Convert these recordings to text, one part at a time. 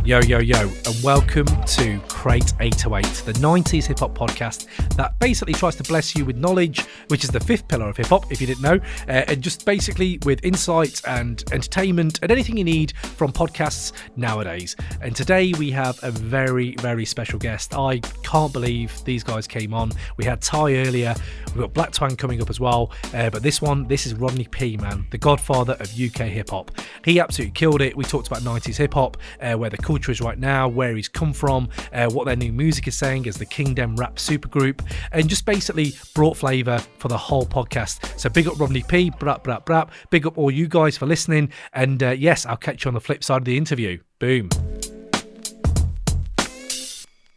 Yo, yo, yo, and welcome to Crate 808, the 90s hip-hop podcast that basically tries to bless you with knowledge, which is the fifth pillar of hip-hop, if you didn't know, and just basically with insights and entertainment and anything you need from podcasts nowadays. And today we have a very, very special guest. I can't believe these guys came on. We had Ty earlier, we've got Black Twang coming up as well, but this is Rodney P, man, the Godfather of UK hip-hop. He absolutely killed it. We talked about 90s hip-hop, where the culture is right now, where he's come from, what their new music is saying as the Kingdem rap supergroup, and just basically brought flavour for the whole podcast. So big up Rodney P, brap, brap, brap. Big up all you guys for listening, and yes, I'll catch you on the flip side of the interview. Boom.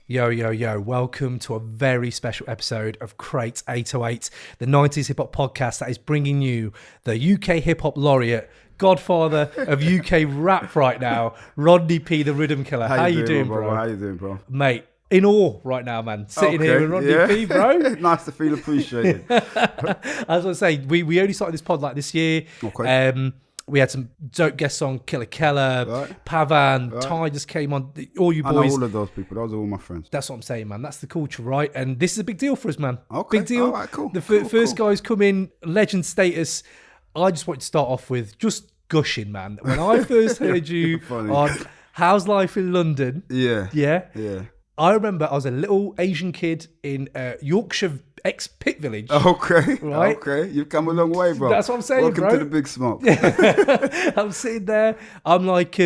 Yo, yo, yo, welcome to a very special episode of Crate 808, the 90s hip-hop podcast that is bringing you the UK hip-hop laureate, Godfather of UK rap right now, Rodney P, the rhythm killer. How you doing, bro? How you doing, bro? Mate, in awe right now, man. Sitting here with Rodney P, bro. Nice to feel appreciated. As I say, we only started this pod like this year. Okay. We had some dope guests on, Killer Keller, Right. Pavan, Right. Ty just came on. All you I boys. know all of those people. Those are all my friends. That's what I'm saying, man. That's the culture, right? And this is a big deal for us, man. Okay. Big deal. All right, cool. The Cool, first cool. guys come in, legend status. I just want to start off with just gushing, man. When I first heard you Funny. on How's Life in London, Yeah. yeah, Yeah. I remember I was a little Asian kid in Yorkshire ex-Pit Village. Okay. Right. Okay. You've come a long way, bro. That's what I'm saying, Welcome bro. to the big smoke. I'm sitting there, I'm like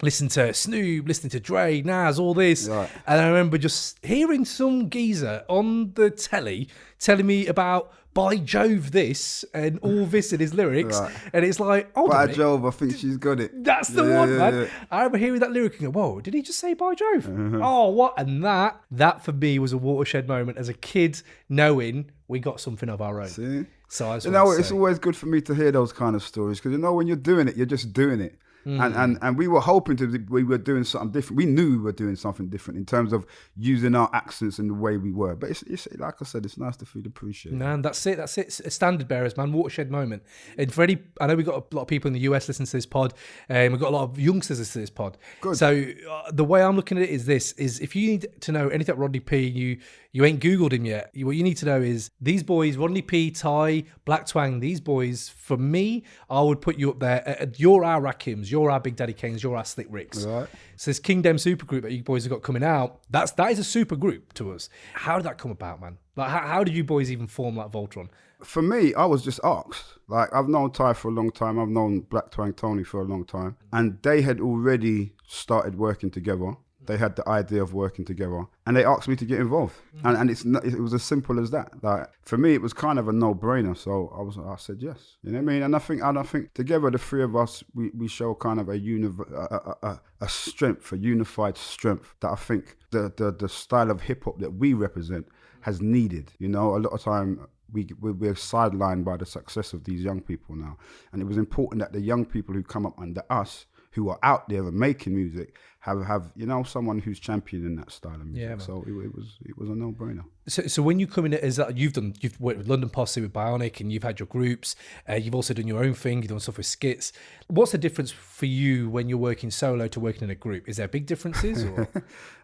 listening to Snoop, listening to Dre, Nas, all this. Right. And I remember just hearing some geezer on the telly telling me about By Jove this and all this in his lyrics. Right. And it's like, hold on a By minute. Jove, I think she's got it. That's the Yeah, one, yeah, man. yeah. I remember hearing that lyric and go, whoa, did he just say By Jove? Uh-huh. Oh, what? And that for me was a watershed moment as a kid, knowing we got something of our own. See? So I just You wanted know, to it's say- always good for me to hear those kind of stories because, you know, when you're doing it, you're just doing it. And we were hoping we were doing something different. We knew we were doing something different in terms of using our accents and the way we were. But it's like I said, it's nice to feel appreciated. Man, that's it. Standard bearers, man. Watershed moment. And Freddie, I know we've got a lot of people in the US listening to this pod, and we've got a lot of youngsters listening to this pod. Good. So the way I'm looking at it is this: is if you need to know anything about Rodney P, you ain't Googled him yet. What you need to know is these boys, Rodney P, Ty, Black Twang. These boys, for me, I would put you up there. You're our Rakims, you're our Big Daddy Kanes, you're our Slick Ricks. Right. So this Kingdem supergroup that you boys have got coming out, that is a super group to us. How did that come about, man? Like, how did you boys even form like Voltron? For me, I was just asked. Like, I've known Ty for a long time. I've known Black Twang Tony for a long time. And they had already started working together. They had the idea of working together. And they asked me to get involved. And it was as simple as that. Like, for me, it was kind of a no-brainer. So I said yes. You know what I mean? And I think together, the three of us, we show kind of a strength, a unified strength that I think the style of hip-hop that we represent has needed. You know, a lot of time we're sidelined by the success of these young people now. And it was important that the young people who come up under us, who are out there and making music, have you know, someone who's championing that style of music. Yeah, man. So it was a no-brainer. So when you come in as that, you've worked with London Posse with Bionic, and you've had your groups. You've also done your own thing. You've done stuff with skits. What's the difference for you when you're working solo to working in a group? Is there big differences? Or?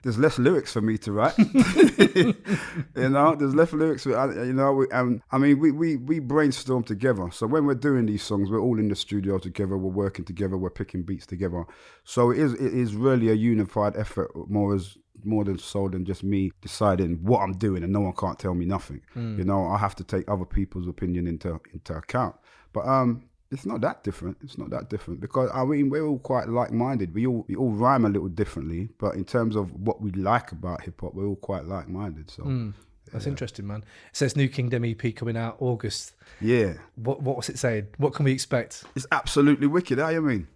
There's less lyrics for me to write. You know, there's less lyrics. You know, I mean, we brainstorm together. So when we're doing these songs, we're all in the studio together. We're working together. We're picking beats together. So it is really a unified effort, more than so than just me deciding what I'm doing, and no one can't tell me nothing. You know, I have to take other people's opinion into account. But it's not that different. It's not that different because I mean we're all quite like-minded. We all rhyme a little differently, but in terms of what we like about hip hop, we're all quite like-minded. So That's interesting, man. It says new Kingdom EP coming out August. yeah, What was it saying? What can we expect? it's absolutely wicked. How you mean?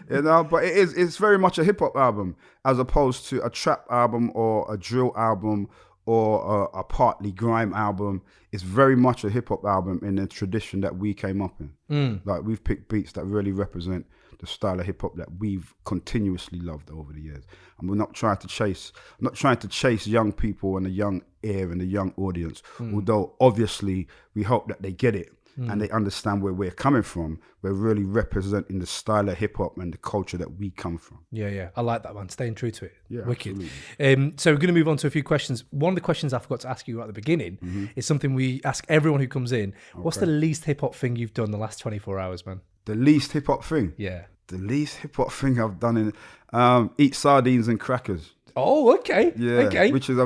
You know, but it's very much a hip hop album as opposed to a trap album or a drill album or a partly grime album. It's very much a hip hop album in the tradition that we came up in. Like we've picked beats that really represent the style of hip hop that we've continuously loved over the years. And we're not trying to chase young people and a young ear and a young audience. Although obviously we hope that they get it and they understand where we're coming from. We're really representing the style of hip hop and the culture that we come from. Yeah. I like that, man. Staying true to it. Yeah, wicked. So we're going to move on to a few questions. One of the questions I forgot to ask you right at the beginning is something we ask everyone who comes in. Okay. What's the least hip hop thing you've done the last 24 hours, man? The least hip hop thing? Yeah. The least hip hop thing I've done in eat sardines and crackers. Oh, okay. Yeah, okay. Which is I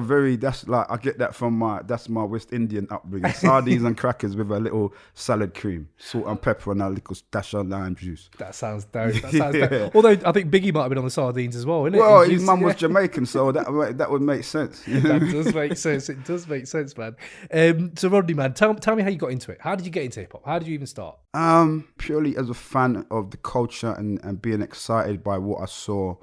get that from my West Indian upbringing. Sardines and crackers with a little salad cream, salt and pepper, and a little dash of lime juice. That sounds dope. Dope. Although I think Biggie might have been on the sardines as well, isn't it? Well, his mum was Jamaican, so that would make sense. That does make sense. It does make sense, man. So Rodney, man, tell me how you got into it. How did you get into hip hop? How did you even start? Purely as a fan of the culture and being excited by what I saw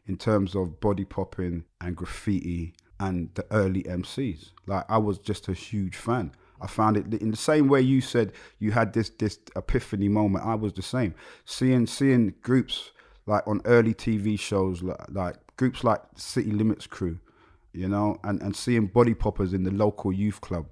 in terms of body popping and graffiti and the early MCs. Like, I was just a huge fan. I found it in the same way you said you had this epiphany moment. I was the same. Seeing groups like on early TV shows, like groups like City Limits Crew, you know, and seeing body poppers in the local youth club.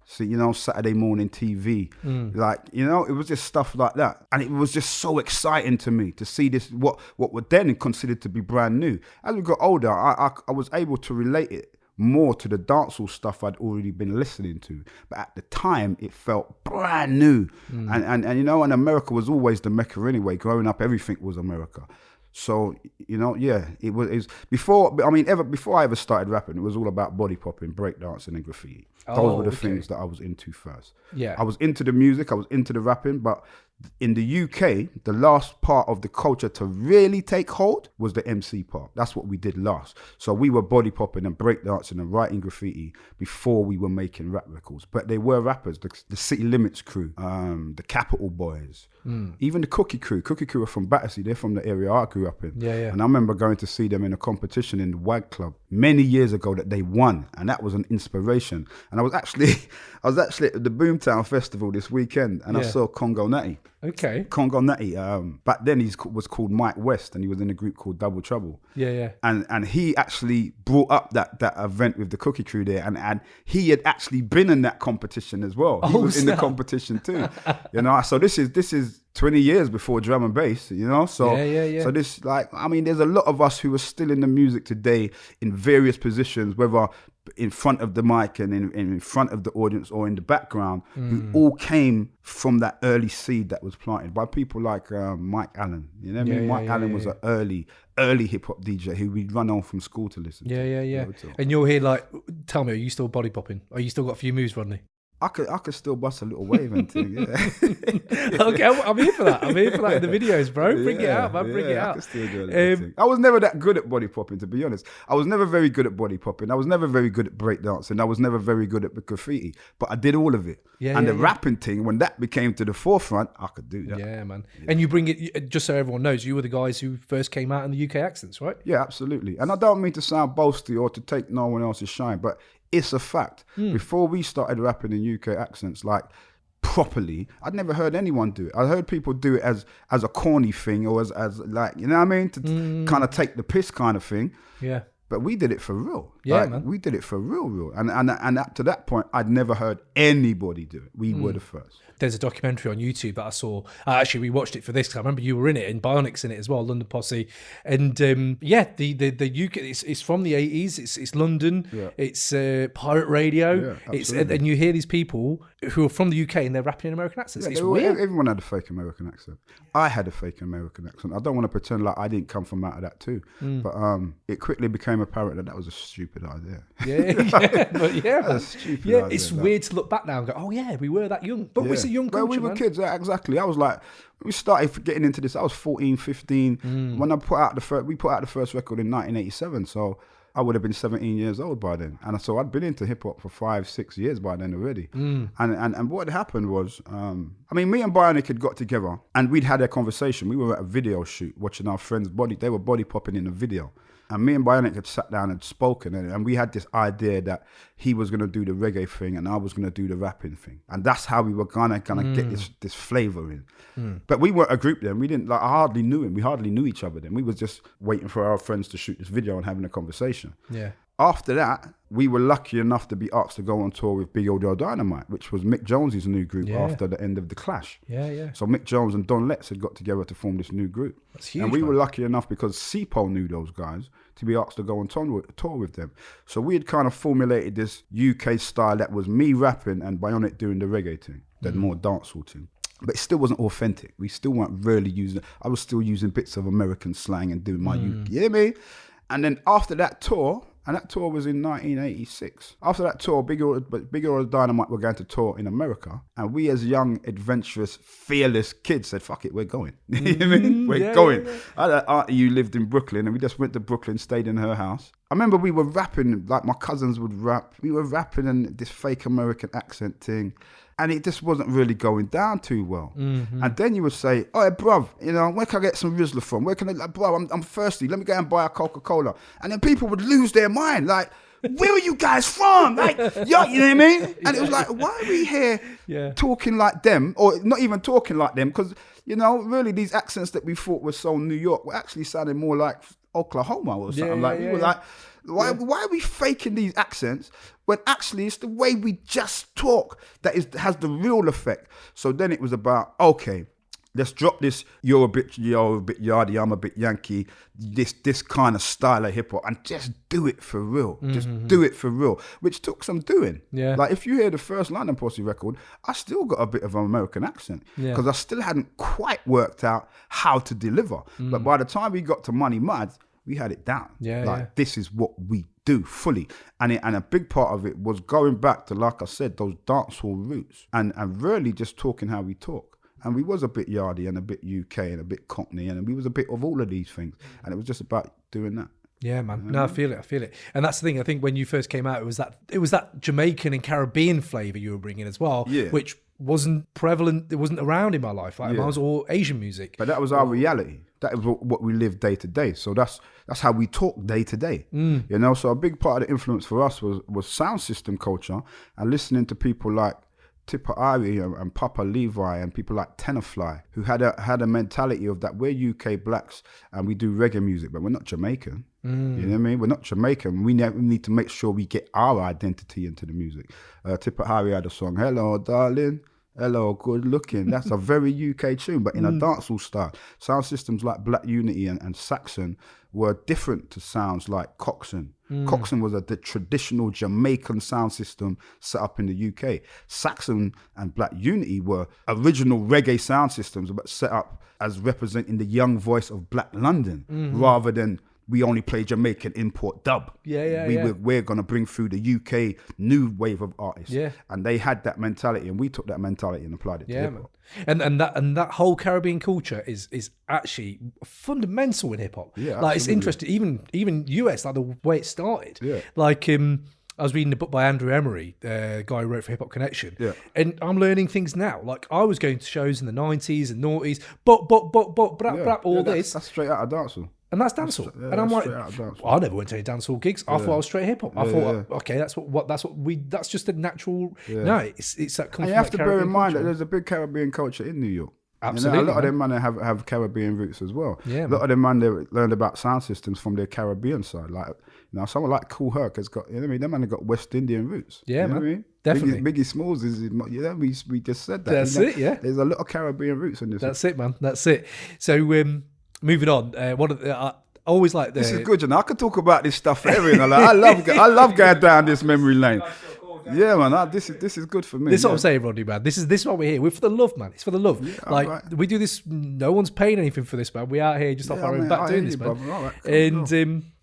See, you know, Saturday morning TV, like, you know, it was just stuff like that. And it was just so exciting to me to see this, what were then considered to be brand new. As we got older, I was able to relate it more to the dancehall stuff I'd already been listening to. But at the time, it felt brand new. And you know, and America was always the Mecca anyway. Growing up, everything was America. So, you know, yeah, it was before I ever started rapping, it was all about body popping, breakdancing and graffiti. Those were the things that I was into first. Yeah. I was into the music, I was into the rapping, but in the UK, the last part of the culture to really take hold was the MC part. That's what we did last. So we were body popping and breakdancing and writing graffiti before we were making rap records. But they were rappers, the City Limits Crew, the Capital Boys, even the Cookie Crew. Cookie Crew are from Battersea. They're from the area I grew up in. Yeah. And I remember going to see them in a competition in the WAG Club many years ago that they won. And that was an inspiration. And I was actually at the Boomtown Festival this weekend and I saw Congo Natty. Okay. Congo Natty. Back then he was called Mike West and he was in a group called Double Trouble. Yeah. And he actually brought up that event with the Cookie Crew there, and he had actually been in that competition as well. He was in the competition too. You know, so this is 20 years before drum and bass, you know? So, yeah. So this, like, I mean, there's a lot of us who are still in the music today in various positions, whether in front of the mic and in front of the audience or in the background, who all came from that early seed that was planted by people like Mike Allen. You know what I mean? Mike Allen was an early hip hop DJ who we'd run on from school to listen to. Yeah. And you're here like, tell me, are you still body popping? Are you still got a few moves, Rodney? I could still bust a little wave and thing, yeah. Okay, I'm here for that. I'm here for that in the videos, bro. Bring it out, man. Bring it out. I could still do a little thing. I was never that good at body popping, to be honest. I was never very good at body popping. I was never very good at breakdancing. I was never very good at graffiti. But I did all of it. The rapping thing, when that became to the forefront, I could do that. Yeah, man. Yeah. And you bring it, just so everyone knows, you were the guys who first came out in the UK accents, right? Yeah, absolutely. And I don't mean to sound boasty or to take no one else's shine, but it's a fact. Before we started rapping in UK accents, like properly, I'd never heard anyone do it. I heard people do it as a corny thing or as like, you know what I mean? To kind of take the piss kind of thing. Yeah. But we did it for real. Yeah, like, man. We did it for real. And up to that point, I'd never heard anybody do it. We were the first. There's a documentary on YouTube that I saw. Actually, we watched it for this because I remember you were in it, and Bionic's in it as well, London Posse. And the UK, it's from the 80s. It's London. Yeah. It's pirate radio. Yeah, and you hear these people who are from the UK and they're rapping in American accents. It's weird. Everyone had a fake American accent. I had a fake American accent. I don't want to pretend like I didn't come from out of that too. But it quickly became apparent that was a stupid idea. It's weird to look back now and go, oh yeah, we were that young. But it's a young culture, we were kids, exactly. I was like, we started getting into this, I was 14, 15. When we put out the first record in 1987, so I would have been 17 years old by then. And so I'd been into hip hop for 5-6 years by then already. And what had happened was, me and Bionic had got together and we'd had a conversation. We were at a video shoot watching our friends they were body popping in a video. And me and Bionic had sat down and spoken, and we had this idea that he was going to do the reggae thing and I was going to do the rapping thing. And that's how we were gonna get this flavour in. But we weren't a group then. We didn't, like, I hardly knew him. We hardly knew each other then. We were just waiting for our friends to shoot this video and having a conversation. Yeah. After that, we were lucky enough to be asked to go on tour with Big Old Dynamite, which was Mick Jones's new group after the end of The Clash. Yeah. So Mick Jones and Don Letts had got together to form this new group. That's huge, and we man. were lucky enough, because Sipo knew those guys, to be asked to go on tour with them. So we had kind of formulated this UK style that was me rapping and Bionic doing the reggae thing, that more dancehall thing. But it still wasn't authentic. We still weren't really using it. I was still using bits of American slang and doing my, you hear me? And then after that tour, and that tour was in 1986. After that tour, Biggie or Dynamite were going to tour in America. And we, as young, adventurous, fearless kids, said, fuck it, we're going. You know what I mean? We're going. Yeah. I had an auntie who lived in Brooklyn, and we just went to Brooklyn, stayed in her house. I remember we were rapping, like my cousins would rap. We were rapping in this fake American accent thing. And it just wasn't really going down too well. And then you would say, oh, bruv, you know, where can I get some Rizzler from? Where can I, like, bruv, I'm thirsty. Let me go and buy a Coca-Cola. And then people would lose their mind. Like, where are you guys from? Like, yo, you know what I mean? And it was like, why are we here talking like them? Or not even talking like them? Because, you know, really these accents that we thought were so New York were actually sounding more like Oklahoma or something. We were like, why are we faking these accents when actually it's the way we just talk that has the real effect? So then it was about, okay, let's drop this, you're a bit yardy, I'm a bit Yankee, this kind of style of hip hop, and just do it for real. Just do it for real, which took some doing. Yeah. Like if you hear the first London Posse record, I still got a bit of an American accent because I still hadn't quite worked out how to deliver. But by the time we got to Money Mad, we had it down. This is what we do fully. And a big part of it was going back to, like I said, those dancehall roots and really just talking how we talk. And we was a bit yardy and a bit UK and a bit Cockney, and we was a bit of all of these things. And it was just about doing that. Yeah, man. No, I feel it. And that's the thing. I think when you first came out, it was that Jamaican and Caribbean flavour you were bringing as well, which wasn't prevalent. It wasn't around in my life. Like mine was all Asian music. But that was our reality. That is what we live day to day. So that's how we talk day to day. You know, so a big part of the influence for us was sound system culture and listening to people like Tipper Irie and Papa Levi and people like Tenafly, who had a mentality of that we're UK blacks and we do reggae music, but we're not Jamaican. You know what I mean? We're not Jamaican. We need to make sure we get our identity into the music. Tipper Irie had a song, Hello, Darling. Hello, good looking. That's a very UK tune, but in a dancehall style. Sound systems like Black Unity and Saxon were different to sounds like Coxsone. Coxsone was the traditional Jamaican sound system set up in the UK. Saxon and Black Unity were original reggae sound systems, but set up as representing the young voice of Black London, rather than we only play Jamaican import dub. We're going to bring through the UK new wave of artists. And they had that mentality, and we took that mentality and applied it to hip-hop. And that whole Caribbean culture is actually fundamental in hip-hop. Yeah, like, it's interesting, even US, like the way it started. Like, I was reading a book by Andrew Emery, the guy who wrote for Hip Hop Connection, and I'm learning things now. Like, I was going to shows in the 90s and noughties, this. That's straight out of dancehall. And that's dancehall. And I'm like, I never went to any dancehall gigs. I thought I was straight hip hop. I thought, okay, that's just a natural. No, it's that. And you have to bear in mind that there's a big Caribbean culture in New York. Absolutely, you know, a lot of them man have Caribbean roots as well. A lot of them man they learned about sound systems from their Caribbean side. Like, you know, someone like Kool Herc has got, you know what I mean? Them man have got West Indian roots. Yeah, man. What I mean? Definitely. Biggie Smalls is, you know, we just said that. That's it. Yeah. There's a lot of Caribbean roots in this. That's it, man. That's it. So moving on. One of the. I always like this is good, you know. I could talk about this stuff forever. You know, like, I love going down this memory lane. Yeah, man, this is good for me. This is what I'm saying, Rodney, man. This is what we're here. We're for the love, man. It's for the love. Yeah, like, right. We do this. No one's paying anything for this, man. We out here just off our own back doing this, man. Right, cool, and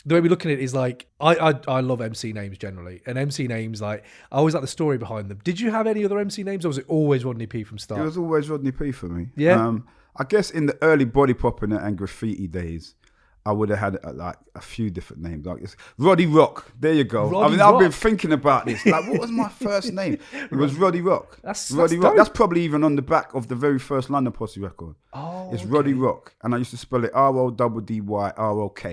the way we look at it is like, I love MC names generally, and MC names, like, I always like the story behind them. Did you have any other MC names, or was it always Rodney P from start? It was always Rodney P for me. Yeah. I guess in the early body popping and graffiti days, I would have had like a few different names. Like, it's Roddy Rock. There you go. I've been thinking about this. Like, what was my first name? It was Roddy Rock. That's Roddy Rock. That's probably even on the back of the very first London Posse record. Oh, it's Roddy Rock, and I used to spell it RODDY ROK.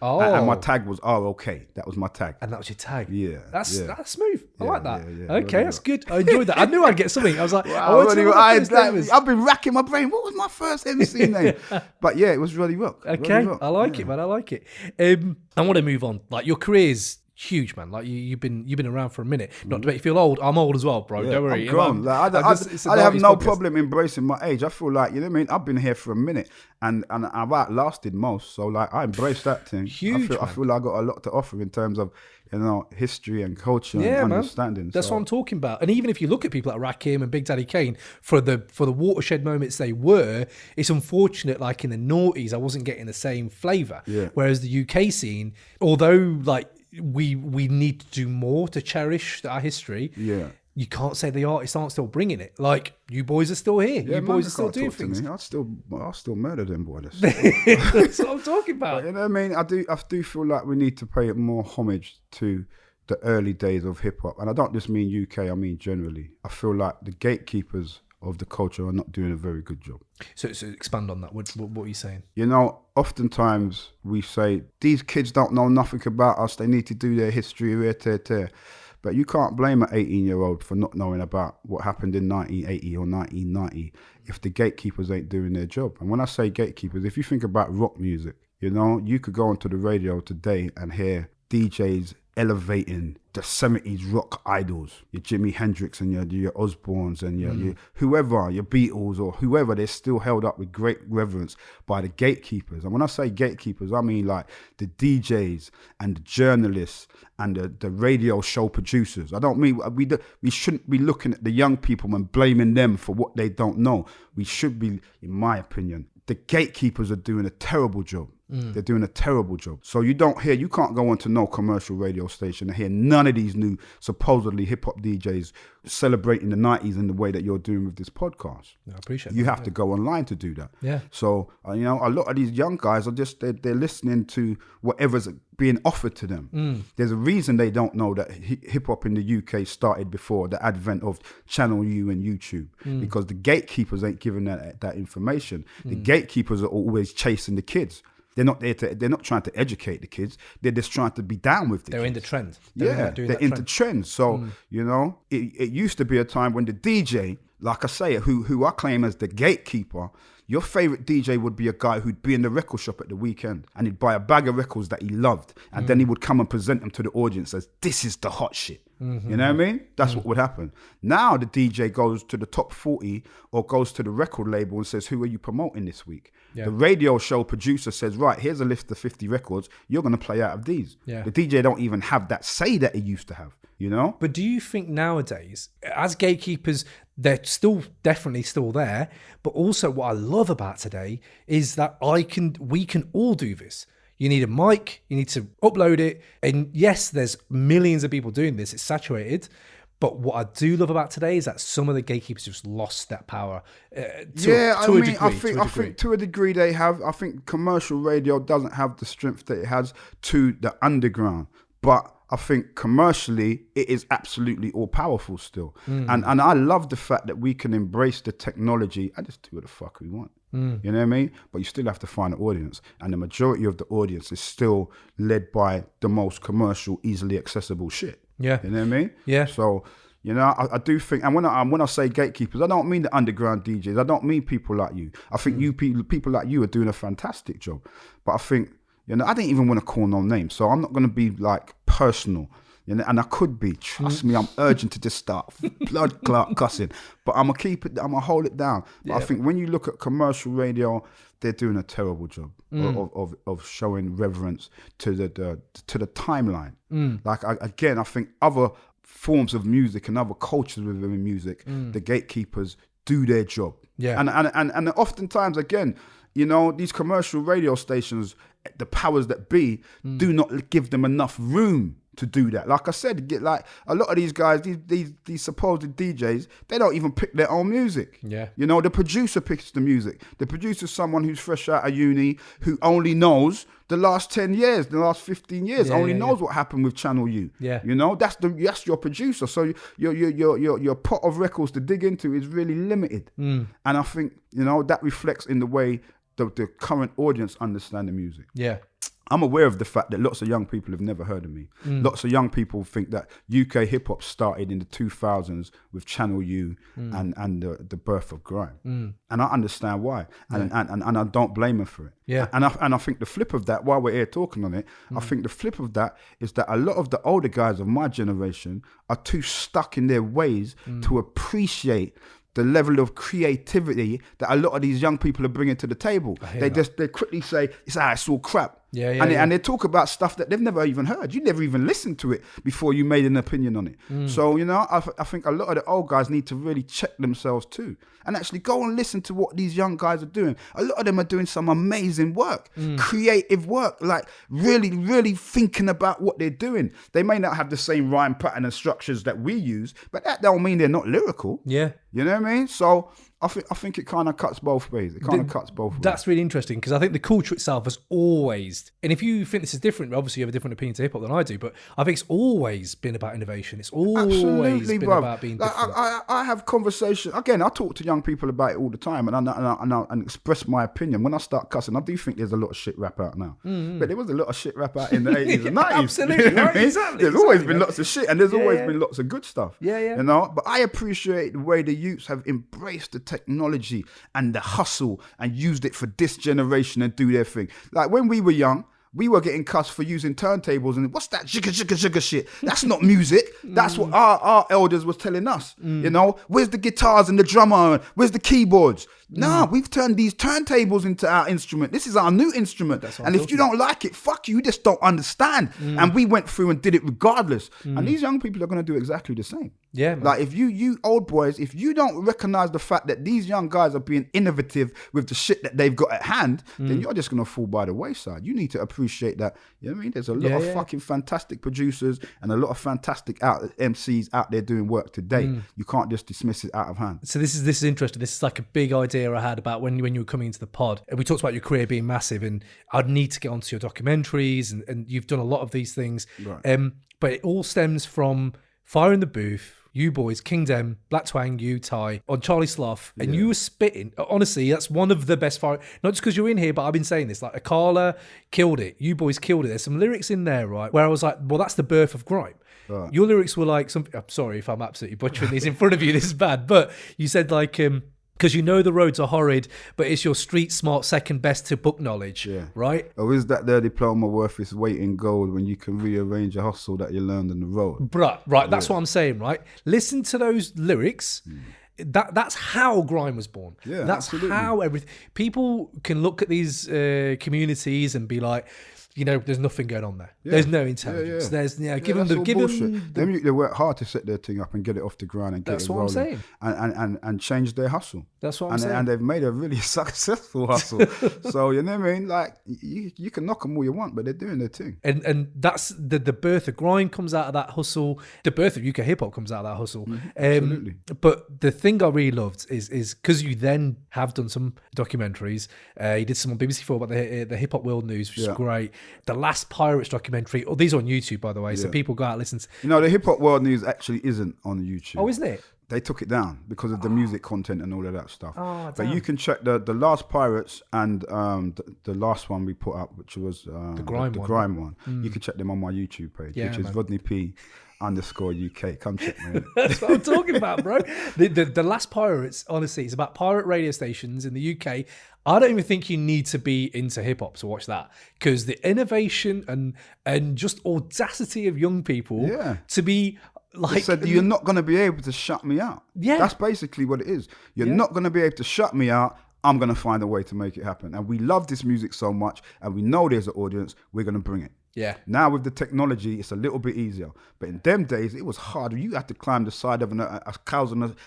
And my Oh. tag was ROK. That was my tag. And that was your tag. Yeah, That's yeah. smooth. I like that. yeah, Okay, that's good. I enjoyed that. I knew I'd get something. I was like, I Wow, want to know what my first name was. I've been racking my brain. What was my first MC name? But yeah, it was Roddy Rock. Okay, Roddy Rock. I like it, man. I like it. I want to move on. Like, your career's huge, man. Like, you've been around for a minute. Not to make you feel old. I'm old as well, bro. Yeah, Don't worry. I'm grown. Like, I have no problem embracing my age. I feel like, you know what I mean? I've been here for a minute and I've outlasted most. So like, I embrace that thing. Huge, I feel like I got a lot to offer in terms of, you know, history and culture and understanding. That's what I'm talking about. And even if you look at people like Rakim and Big Daddy Kane, for the watershed moments they were, it's unfortunate, like in the noughties, I wasn't getting the same flavour. Yeah. Whereas the UK scene, although like we need to do more to cherish our history, Yeah. you can't say the artists aren't still bringing it. Like, you boys are still here. Yeah, you boys are still can't doing talk to things. me. I'll still murder them boys. That's what I'm talking about. You know what I mean? I do feel like we need to pay more homage to the early days of hip hop. And I don't just mean UK, I mean generally. I feel like the gatekeepers of the culture are not doing a very good job. So expand on that. What are you saying? You know, oftentimes we say, these kids don't know nothing about us. They need to do their history, but you can't blame an 18-year-old for not knowing about what happened in 1980 or 1990 if the gatekeepers ain't doing their job. And when I say gatekeepers, if you think about rock music, you know, you could go onto the radio today and hear DJs elevating the 70s rock idols, your Jimi Hendrix and your Osbournes and your whoever, your Beatles or whoever. They're still held up with great reverence by the gatekeepers. And when I say gatekeepers, I mean like the DJs and the journalists and the radio show producers. I don't mean, we shouldn't be looking at the young people and blaming them for what they don't know. We should be, in my opinion, the gatekeepers are doing a terrible job. They're doing a terrible job. So you can't go onto no commercial radio station and hear none of these new supposedly hip hop DJs celebrating the 90s in the way that you're doing with this podcast. I appreciate You that. have to go online to do that. Yeah. So, you know, a lot of these young guys are just, they're listening to whatever's being offered to them. There's a reason they don't know that hip hop in the UK started before the advent of Channel U and YouTube, because the gatekeepers ain't giving that information. The gatekeepers are always chasing the kids. They're not there they're not trying to educate the kids. They're just trying to be down with the They're kids. in the trend. They're into trends. So, you know, it used to be a time when the DJ, like I say, who I claim as the gatekeeper, your favorite DJ would be a guy who'd be in the record shop at the weekend and he'd buy a bag of records that he loved. And then he would come and present them to the audience as, this is the hot shit. You know what I mean? That's what would happen. Now the DJ goes to the top 40 or goes to the record label and says, who are you promoting this week? Yeah. The radio show producer says, right, here's a list of 50 records. You're going to play out of these. Yeah. The DJ don't even have that say that he used to have, you know? But do you think nowadays, as gatekeepers, they're definitely still there, but also what I love about today is that we can all do this. You need a mic, you need to upload it, and yes, there's millions of people doing this, it's saturated, but what I do love about today is that some of the gatekeepers just lost that power to a degree. I think to a degree they have. I think commercial radio doesn't have the strength that it has to the underground, but I think commercially it is absolutely all powerful still. And I love the fact that we can embrace the technology and just do what the fuck we want. You know what I mean? But you still have to find an audience. And the majority of the audience is still led by the most commercial, easily accessible shit. Yeah. You know what I mean? Yeah. So, you know, I do think, and when I say gatekeepers, I don't mean the underground DJs. I don't mean people like you. I think you people like you are doing a fantastic job. But I think, you know, I didn't even want to call no names, so I'm not going to be like personal. You know, and I could be. Trust me, I'm urgent to just start blood clot cussing. But I'm gonna keep it. I'm gonna hold it down. But I think when you look at commercial radio, they're doing a terrible job of showing reverence to the timeline. Like I think other forms of music and other cultures within music, the gatekeepers do their job. Yeah. And oftentimes, again, you know, these commercial radio stations, the powers that be, do not give them enough room to do that. Like I said, like a lot of these guys, these supposed DJs, they don't even pick their own music. Yeah. You know, the producer picks the music. The producer's someone who's fresh out of uni, who only knows the last 10 years, the last 15 years, only knows what happened with Channel U. Yeah. You know, that's your producer. So your pot of records to dig into is really limited. And I think, you know, that reflects in the way the current audience understand the music. Yeah. I'm aware of the fact that lots of young people have never heard of me. Lots of young people think that UK hip hop started in the 2000s with Channel U and the birth of grime. And I understand why. And I don't blame them for it. Yeah. And I think the flip of that, while we're here talking on it, I think the flip of that is that a lot of the older guys of my generation are too stuck in their ways to appreciate the level of creativity that a lot of these young people are bringing to the table. They quickly say, it's all crap. And they talk about stuff that they've never even heard. You never even listened to it before you made an opinion on it. So, you know, I think a lot of the old guys need to really check themselves too and actually go and listen to what these young guys are doing. A lot of them are doing some amazing work, creative work, like really, really thinking about what they're doing. They may not have the same rhyme pattern and structures that we use, but that don't mean they're not lyrical. Yeah. You know what I mean? So I think it kind of cuts both ways. That's really interesting because I think the culture itself has always, and if you think this is different, obviously you have a different opinion to hip hop than I do, but I think it's always been about innovation. It's always been about being different. I have conversations. Again, I talk to young people about it all the time and express my opinion. When I start cussing, I do think there's a lot of shit rap out now. But there was a lot of shit rap out in the 80s and 90s. Absolutely. You know what I mean? Exactly. There's always been lots of shit and there's always been lots of good stuff. Yeah. You know, but I appreciate the way the youths have embraced the technology and the hustle and used it for this generation and do their thing. Like when we were young, we were getting cussed for using turntables and what's that jigga shit? That's not music. That's what our elders was telling us. You know, where's the guitars and the drummer? Where's the keyboards? Nah, we've turned these turntables into our instrument. This is our new instrument. And if you don't like it, fuck you. You just don't understand. And we went through and did it regardless. And these young people are going to do exactly the same. Yeah, man. Like if you old boys, if you don't recognize the fact that these young guys are being innovative with the shit that they've got at hand, then you're just going to fall by the wayside. You need to appreciate that. You know what I mean? There's a lot of fucking fantastic producers and a lot of fantastic MCs out there doing work today. You can't just dismiss it out of hand. So this is interesting. This is like a big idea I had about when you were coming into the pod. And we talked about your career being massive and I'd need to get onto your documentaries and you've done a lot of these things. Right. But it all stems from Fire in the Booth, you boys, Kingdem, Black Twang, you, Ty, on Charlie Slough, and you were spitting. Honestly, that's one of the best fire. Not just because you're in here, but I've been saying this. Like, Akala killed it. You boys killed it. There's some lyrics in there, right, where I was like, well, that's the birth of grime. Right. Your lyrics were like something. I'm sorry if I'm absolutely butchering these in front of you. This is bad, but you said like, because you know the roads are horrid, but it's your street smart second best to book knowledge, right? Or is that their diploma worth its weight in gold when you can rearrange a hustle that you learned on the road? Right, that's what I'm saying, right? Listen to those lyrics. That's how grime was born. Yeah, that's absolutely. how everything. People can look at these communities and be like, you know, there's nothing going on there. Yeah. There's no intelligence. There's give them they work hard to set their thing up and get it off the ground and get it rolling. That's what I'm saying. And change their hustle. That's what I'm saying. And they've made a really successful hustle. So you know what I mean? Like you can knock them all you want, but they're doing their thing. And that's the birth of grime comes out of that hustle. The birth of UK hip hop comes out of that hustle. Absolutely. But the thing I really loved is because you then have done some documentaries. You did some on BBC4 about the hip hop world news, which is great. The Last Pirates documentary. Oh, these are on YouTube, by the way, so people go out and listen to. You know, the hip hop world news actually isn't on YouTube. Oh, isn't it? They took it down because of the music content and all of that stuff. Oh, but you can check the Last Pirates and the last one we put up, which was the grime one. You can check them on my YouTube page, which is Rodney P _UK. Come check me. That's what I'm talking about, bro. The Last Pirates, honestly, it's about pirate radio stations in the UK. I don't even think you need to be into hip hop to watch that because the innovation and just audacity of young people to be like, they said you're not going to be able to shut me out. Yeah, that's basically what it is. You're not going to be able to shut me out. I'm going to find a way to make it happen. And we love this music so much, and we know there's an audience. We're going to bring it. Yeah. Now with the technology, it's a little bit easier. But in them days, it was harder. You had to climb the side of a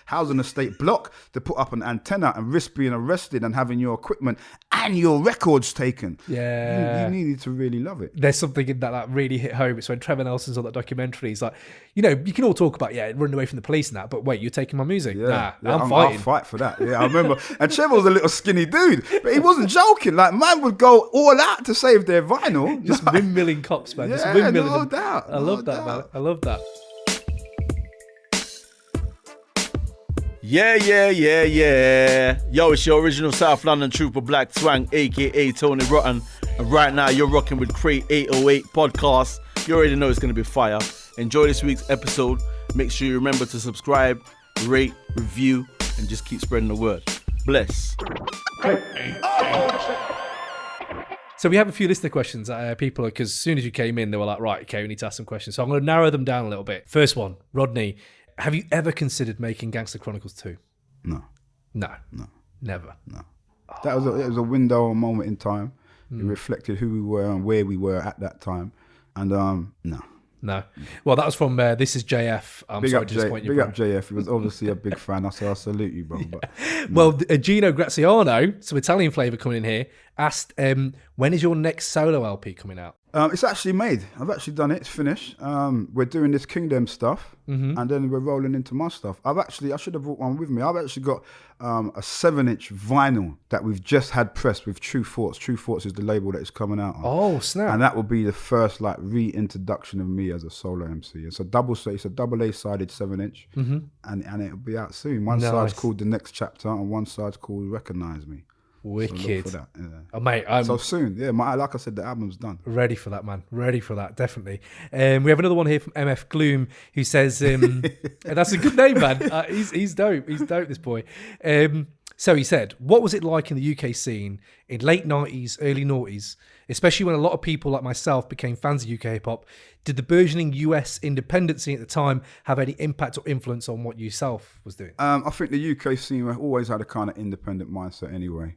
housing estate block to put up an antenna and risk being arrested and having your equipment and your records taken. Yeah. You needed to really love it. There's something in that really hit home. It's when Trevor Nelson's on that documentary. He's like, you know, you can all talk about, running away from the police and that, but wait, you're taking my music? Nah, I'm fighting. I'll fight for that. Yeah, I remember. And Trevor was a little skinny dude, but he wasn't joking. Like, man would go all out to save their vinyl. Just windmilling cops, man. Just windmilling no doubt. I love that, man. I love that. Yeah. Yo, it's your original South London trooper Black Twang, aka Tony Rotten. And right now, you're rocking with Crate 808 podcast. You already know it's going to be fire. Enjoy this week's episode. Make sure you remember to subscribe, rate, review, and just keep spreading the word. Bless. So we have a few listener questions that people, because as soon as you came in, they were like, right, okay, we need to ask some questions. So I'm going to narrow them down a little bit. First one, Rodney, have you ever considered making Gangster Chronicles 2? No. No. Never. No. That was it was a window, a moment in time. It reflected who we were and where we were at that time. And no. No. Well, that was from This Is JF. I'm sorry to disappoint you, big bro. up JF. He was obviously a big fan. I salute you, bro. But, Well, Gino Graziano, some Italian flavour coming in here, asked, when is your next solo LP coming out? it's actually made. I've actually done it. It's finished. We're doing this Kingdem stuff, and then we're rolling into my stuff. I should have brought one with me. I've actually got a 7-inch vinyl that we've just had pressed with True Thoughts. True Thoughts is the label that it's coming out on. Oh, snap. And that will be the first reintroduction of me as a solo MC. It's a double A-sided 7-inch, and it'll be out soon. One side's called The Next Chapter, and one side's called Recognize Me. Wicked. So look for that, yeah. Oh, mate, I'm so soon. Yeah, like I said, the album's done. ready for that, man. Ready for that, definitely. We have another one here from MF Gloom who says, that's a good name, man. He's dope. He's dope, this boy. So he said, what was it like in the UK scene in late 90s, early noughties, especially when a lot of people like myself became fans of UK hip-hop? Did the burgeoning US independent scene at the time have any impact or influence on what you yourself was doing? I think the UK scene always had a kind of independent mindset anyway.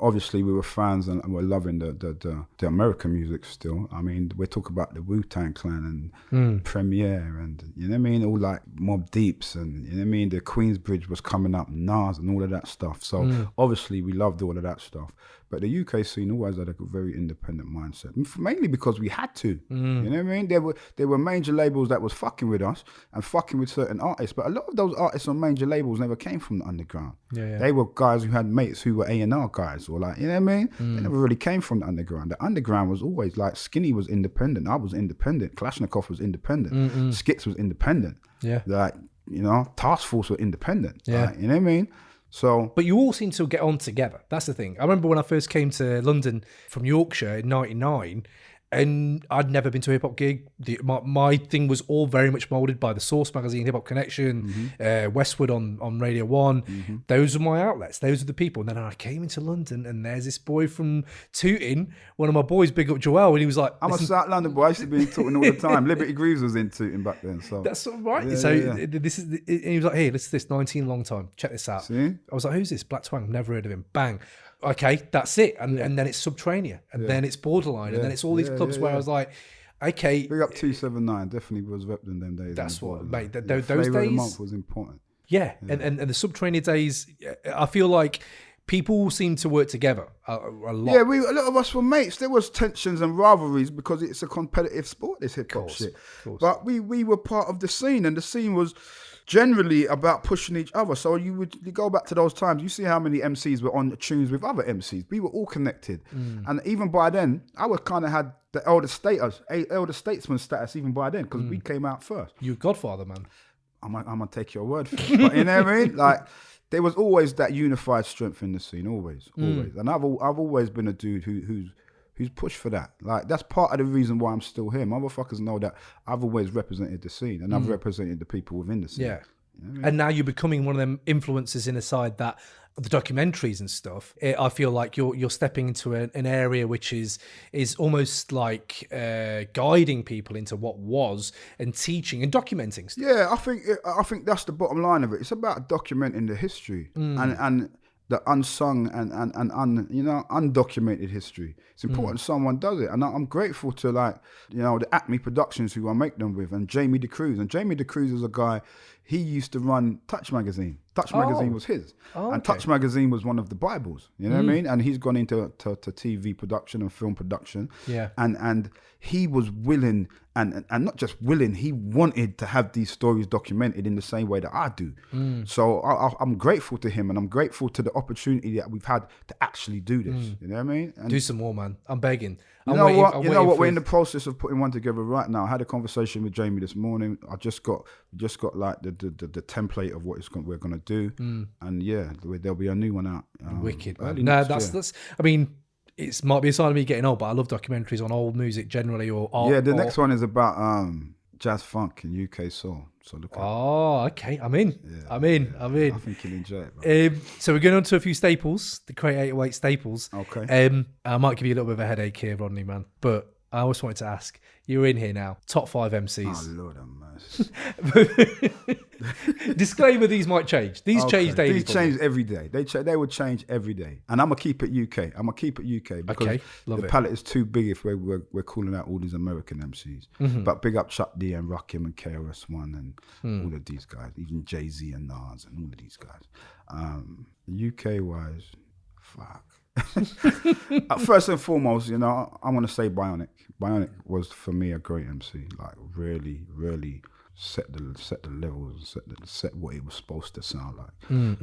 Obviously, we were fans and we're loving the American music still. I mean, we're talking about the Wu-Tang Clan and Premier and, you know what I mean, all like Mobb Deeps and, you know what I mean, the Queensbridge was coming up, Nas and all of that stuff. So obviously we loved all of that stuff. But the UK scene always had a very independent mindset, mainly because we had to. You know what I mean? There were major labels that was fucking with us and fucking with certain artists, but a lot of those artists on major labels never came from the underground. Yeah. They were guys who had mates who were A&R guys, or like, you know what I mean? They never really came from the underground. The underground was always like, Skinny was independent, I was independent, Kalashnikov was independent, Skits was independent. Yeah. Like, you know, Task Force were independent. Yeah. Like, you know what I mean? So, but you all seem to get on together. That's the thing. I remember when I first came to London from Yorkshire in '99, and I'd never been to a hip hop gig. My thing was all very much molded by the Source magazine, Hip Hop Connection, Westwood on Radio 1. Those were my outlets. Those are the people. And then I came into London, and there's this boy from Tooting, one of my boys, big up Joel, and he was like, I'm a South London boy. I used to be in Tooting all the time. Liberty Greaves was in Tooting back then. So that's right. Yeah, so yeah. this is, and he was like, hey, listen to this, 19 Long Time. Check this out. See? I was like, who's this? Black Twang. Never heard of him. Bang. Okay, that's it. And then it's Subterranean, and then it's Borderline, and then it's all these clubs where I was like, okay. Big up 279, definitely was repped in them days. That's what, mate. Those Flavour days, of the month was important. Yeah. And the Subterranean days, I feel like people seem to work together a lot. Yeah, a lot of us were mates. There was tensions and rivalries because it's a competitive sport, this hip hop shit. But we were part of the scene, and the scene was generally about pushing each other. So you go back to those times, you see how many MCs were on tunes with other MCs. We were all connected. And even by then, I was kind of had the elder statesman status even by then, because we came out first. You Godfather, man. I'm gonna take your word for it. But you know what I mean? Like, there was always that unified strength in the scene, always. And I've always been a dude who's pushed for that. Like, that's part of the reason why I'm still here. Motherfuckers know that I've always represented the scene, and I've represented the people within the scene. Yeah. You know what I mean? And now you're becoming one of them influencers in a side that the documentaries and stuff. I feel like you're stepping into an area which is almost like guiding people into what was and teaching and documenting stuff. Yeah, I think that's the bottom line of it. It's about documenting the history and the unsung and undocumented history. It's important someone does it. And I'm grateful to, like, you know, the Acme Productions who I make them with, and Jamie DeCruz. And Jamie DeCruz is a guy, he used to run Touch Magazine. Touch Magazine was his. And Touch Magazine was one of the Bibles, you know what I mean? And he's gone into to TV production and film production. Yeah. And he was willing, and not just willing, he wanted to have these stories documented in the same way that I do. So I'm grateful to him, and I'm grateful to the opportunity that we've had to actually do this. You know what I mean? And do some more, man. I'm begging. You know what? We're in the process of putting one together right now. I had a conversation with Jamie this morning. I just got like the template of what we're gonna do, and yeah, there'll be a new one out. Wicked. early No, next year. that's. I mean, It might be a sign of me getting old, but I love documentaries on old music generally or art. Yeah, the next one is about jazz funk and UK soul. So look at Oh, okay. I'm in. Yeah, I'm in. yeah. I'm in. I think you'll enjoy it, bro. So we're going on to a few staples, the Crate 808 staples. Okay. I might give you a little bit of a headache here, Rodney, man. But I always wanted to ask, you're in here now, top 5 MCs. Oh, Lord have mercy. Disclaimer, these might change. These change daily. These change every day. They would change every day. And I'm going to keep it UK. I'm going to keep it UK because love the it. palette is too big if we're calling out all these American MCs. Mm-hmm. But big up Chuck D and Rakim and KRS-One and all of these guys, even Jay-Z and Nas and all of these guys. UK-wise, fuck. First and foremost, you know, I want to say Bionic. Bionic was for me a great MC. Like really, really set the levels, set what it was supposed to sound like.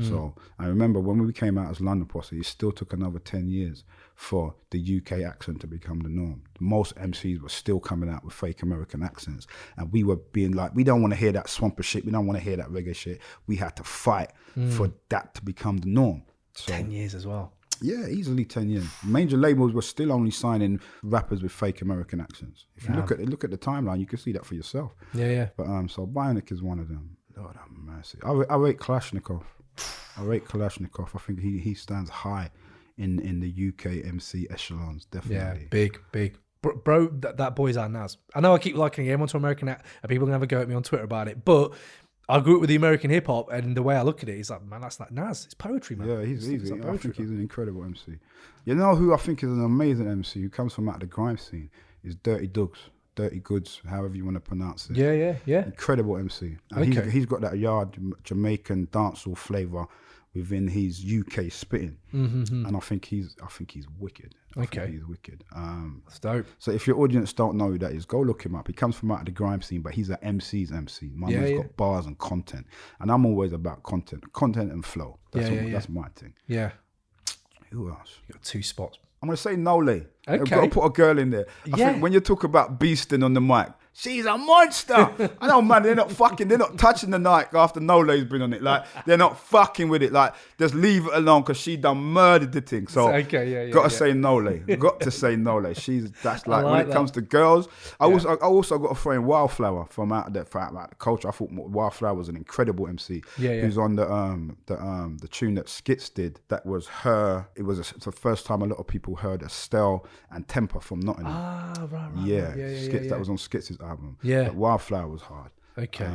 So I remember when we came out as London Posse, it still took another 10 years for the UK accent to become the norm. Most MCs were still coming out with fake American accents, and we were being like, we don't want to hear that swamper shit. We don't want to hear that reggae shit. We had to fight for that to become the norm. So, 10 years as well. Yeah, easily 10 years. Major labels were still only signing rappers with fake American accents. If you look at the timeline, you can see that for yourself. Yeah. But so Bionic is one of them. Lord have mercy. I rate Kalashnikov. I think he stands high in the UK MC echelons, definitely. Yeah, big. Bro, that boy's our Nas. I know I keep likening him onto American, and people can have a go at me on Twitter about it, but I grew up with the American hip hop, and the way I look at it is like, man, that's like Nas. It's poetry, man. Yeah, he's like I think he's an incredible MC. You know who I think is an amazing MC who comes from out of the grime scene is Dirty Goods, however you want to pronounce it. Yeah. Incredible MC. And he's got that yard Jamaican dancehall flavour within his UK spitting, and I think he's wicked. I think he's wicked. That's dope. So if your audience don't know who that is, go look him up. He comes from out of the grime scene, but he's an MC's MC. My man's got bars and content, and I'm always about content and flow. That's my thing. Yeah. Who else? You got 2 spots. I'm gonna say Nole. Okay. I've got to put a girl in there. I think when you talk about beasting on the mic, she's a monster. I know, man, they're not touching the mic after Nole's been on it. Like, they're not fucking with it. Like, just leave it alone because she done murdered the thing. So, gotta say Nole. Got to say Nole. That's like when it comes to girls. I also got a friend, Wildflower, from out there, the culture. I thought Wildflower was an incredible MC. Who's on the tune that Skits did. That was her. It was the first time a lot of people heard Estelle and Temper from Nottingham. Right. Skits. That was on Skits' album. Yeah. But Wildflower was hard. Okay.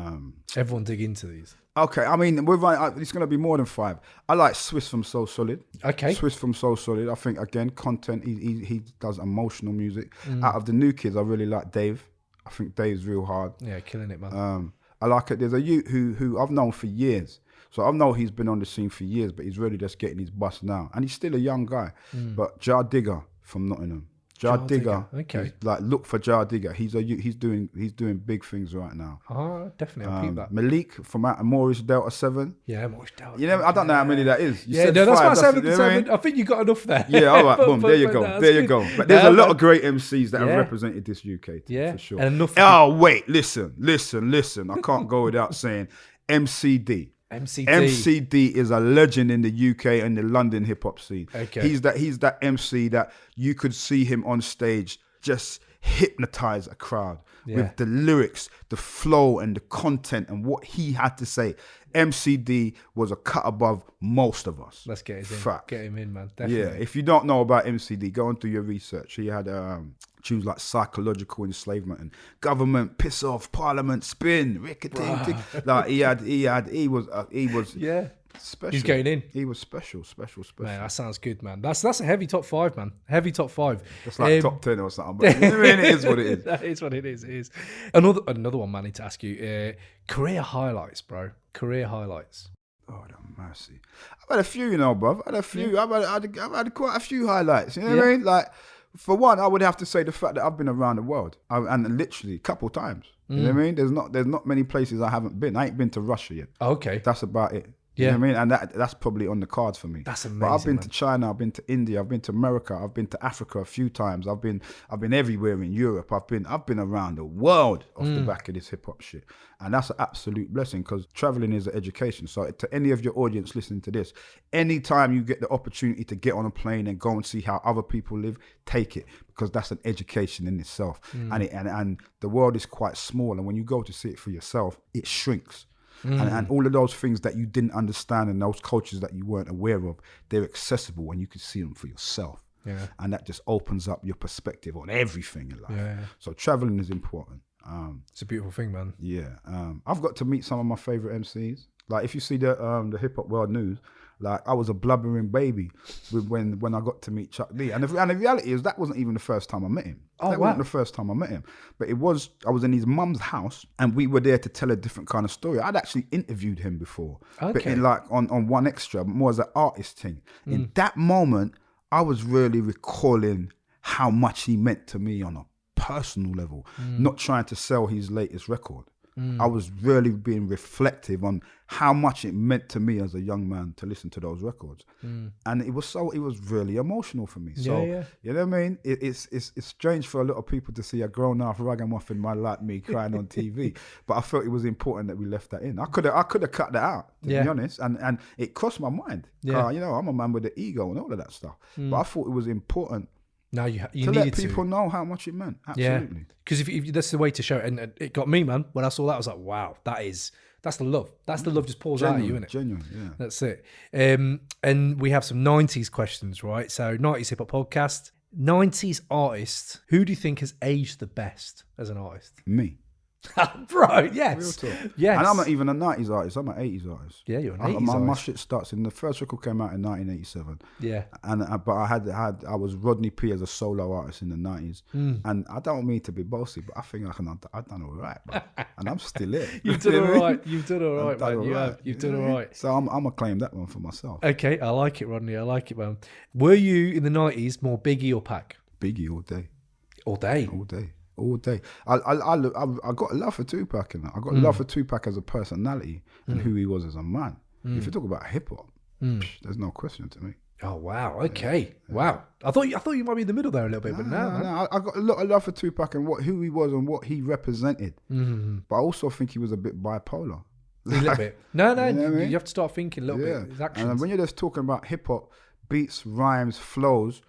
Everyone dig into these. Okay, I mean, it's going to be more than 5. I like Swiss from So Solid. Okay. Swiss from So Solid. I think, again, content, he does emotional music. Out of the new kids, I really like Dave. I think Dave's real hard. Yeah, killing it, man. I like it. There's a youth who I've known for years. So I know he's been on the scene for years, but he's really just getting his bust now. And he's still a young guy. But Jar Digger from Nottingham. Jar Digger. Okay. Like, look for Jar Digger. He's doing big things right now. Oh, definitely. I'll keep that. Malik from out of Morris Delta 7. Yeah, Morris Delta. You know, I don't know how many that is. That's my 7. I think you got enough there. Yeah, all right, boom. There you go. There you go. But there's a lot of great MCs that have represented this UK team, for sure. And enough. Wait, listen. I can't go without saying MCD. MCD is a legend in the UK and the London hip hop scene. Okay. He's that MC that you could see him on stage just hypnotize a crowd with the lyrics, the flow, and the content and what he had to say. MCD was a cut above most of us. Let's get him in. Fact. Get him in, man. Definitely. Yeah, if you don't know about MCD, go and do your research. He had tunes like Psychological Enslavement and Government, Piss Off, Parliament, Spin, Ricketing. Like he was special. He's going in. He was special. Man, that sounds good, man. That's a heavy top 5, man. Heavy top 5. It's like top 10 or something. But I mean, it is what it is. That is what it is. It is. Another one, man, I need to ask you. Career highlights, bro. Career highlights. Oh, the mercy. I've had a few, you know, bruv. I've had quite a few highlights. You know what I mean? Like, for one, I would have to say the fact that I've been around the world, and literally a couple times. You know what I mean? There's not many places I haven't been. I ain't been to Russia yet. Okay. That's about it. You Yeah. know what I mean? And that's probably on the cards for me. That's amazing. But I've been man. to China, I've been to India, I've been to America, I've been to Africa a few times. I've been everywhere in Europe. I've been around the world off the back of this hip hop shit. And that's an absolute blessing, because traveling is an education. So to any of your audience listening to this, anytime you get the opportunity to get on a plane and go and see how other people live, take it, because that's an education in itself. And the world is quite small, and when you go to see it for yourself, it shrinks. And all of those things that you didn't understand and those cultures that you weren't aware of, they're accessible when you can see them for yourself. Yeah. And that just opens up your perspective on everything in life. Yeah. So traveling is important. It's a beautiful thing, man. Yeah. I've got to meet some of my favorite MCs. Like if you see the hip hop world news, like I was a blubbering baby when I got to meet Chuck D. And the reality is that wasn't even the first time I met him. Oh, that wow. wasn't the first time I met him. But I was in his mum's house, and we were there to tell a different kind of story. I'd actually interviewed him before. Okay. But in like on One Extra, more as an artist thing. In that moment, I was really recalling how much he meant to me on a personal level, not trying to sell his latest record. I was really being reflective on how much it meant to me as a young man to listen to those records. And it was really emotional for me. So, Yeah. you know what I mean? It's strange for a lot of people to see a grown-up ragamuffin man like me crying on TV, but I felt it was important that we left that in. I could have cut that out, to be honest, and it crossed my mind. Yeah. You know, I'm a man with the ego and all of that stuff, but I thought it was important Now you to needed let people know how much it meant. Absolutely. Yeah. Because if that's the way to show it, and it got me, man. When I saw that, I was like, wow, that's the love. That's the love just pours out of you, innit? Genuine, yeah. That's it. And we have some 90s questions, right? So 90s hip hop podcast. 90s artist, who do you think has aged the best as an artist? Me. Right, yes. Real talk. Yes. And I'm not even a 90s artist, I'm an 80s artist. Yeah, you're an 80s my artist. shit starts in the first record came out in 1987. Yeah. But I was Rodney P as a solo artist in the 90s. And I don't mean to be bossy, but I think I've done all right, bro. And I'm still here. You've done all right. You've done all right, I've done man. all You right, have. You've you done know all what I mean? right. So I'm gonna claim that one for myself. Okay, I like it, Rodney. I like it, man. Were you in the 90s more Biggie or Pac? Biggie all day. All day. All day. All day. I got a love for Tupac and that. I got a love for Tupac as a personality and who he was as a man. If you talk about hip hop, there's no question to me. Oh wow. Okay. Wow. I thought you might be in the middle there a little bit, but no. No, I got a lot of love for Tupac and who he was and what he represented. But I also think he was a bit bipolar. A little bit. No. You know what I mean? You have to start thinking a little bit. His actions. And when you're just talking about hip hop, beats, rhymes, flows,